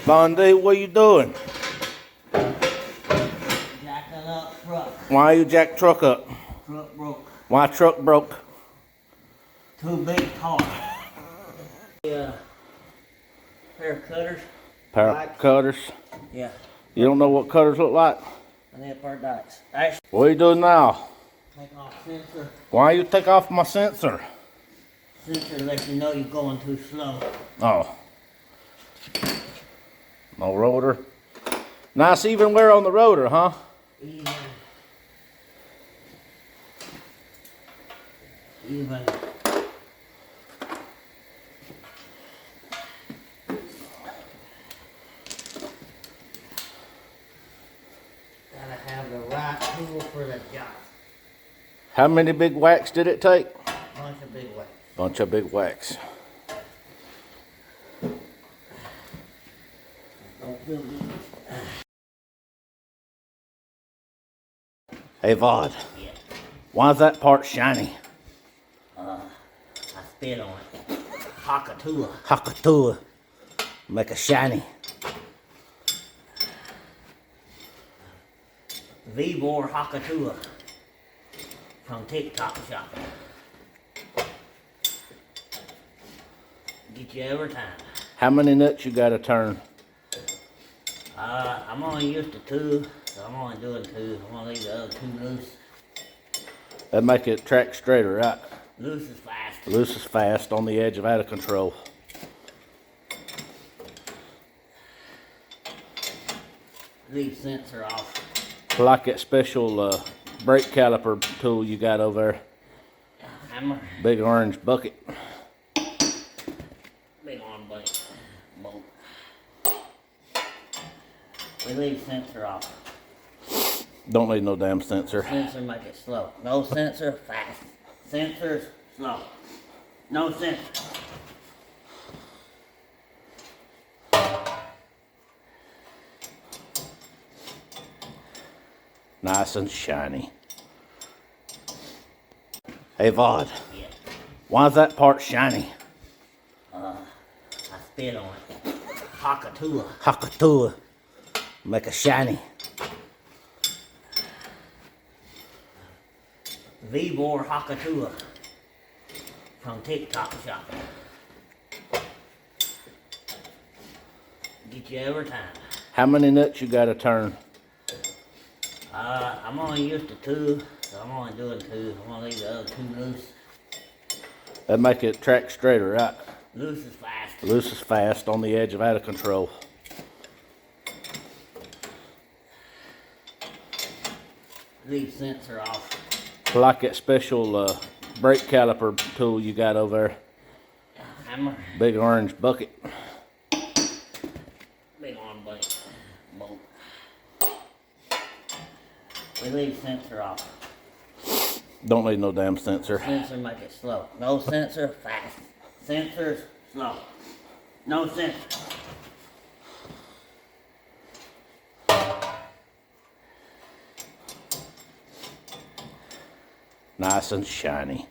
Bondi, what you doing? Jacking up truck. Why you jack truck up? Truck broke. Why truck broke? Too big car. Pair of cutters. Pair of cutters. Yeah. You don't know what cutters look like? And then pair of dikes. Actually, What are you doing now? take off sensor. Why you take off my sensor? Sensor lets you know you're going too slow. Oh. No rotor. Nice even wear on the rotor, huh? Even. Gotta have the right tool for the job. How many big whacks did it take? Bunch of big weights. Bunch of big whacks. Don't feel good. Hey, Vod. Yeah. Why is that part shiny? I spit on it. Hakatua. Hakatua. Make it shiny. V-bore Hakatua from TikTok shop. Get you every time. How many nuts you gotta turn? I'm only used to 2, so I'm only doing 2. I'm gonna leave the other 2 loose. That make it track straighter, right? Loose is fast. Loose is fast, on the edge of out of control. Leave sensor off. I like that special brake caliper tool you got over there. Hammer. Big orange bucket. Big on blade. Bolt. We leave sensor off. Don't need no damn sensor. Sensor make it slow. No sensor, fast. Sensors, slow. No sensor. Nice and shiny. Hey, Vod. Yeah. Why is that part shiny? I spit on it. Hakatua. Hakatua. Make it shiny. V-bore Hakatua from TikTok shop. Get you every time. How many nuts you gotta turn? I'm only used to 2, so I'm only doing 2. I'm gonna leave the other 2 loose. That make it track straighter, right? Loose is fast. Loose is fast, on the edge of out of control. Leave sensor off. I like that special brake caliper tool you got over there. Hammer. Big orange bucket. Big on blade. Bolt. We leave sensor off. Don't need no damn sensor. Sensor make it slow. No sensor, fast. Sensors, slow. No sensor. Nice and shiny.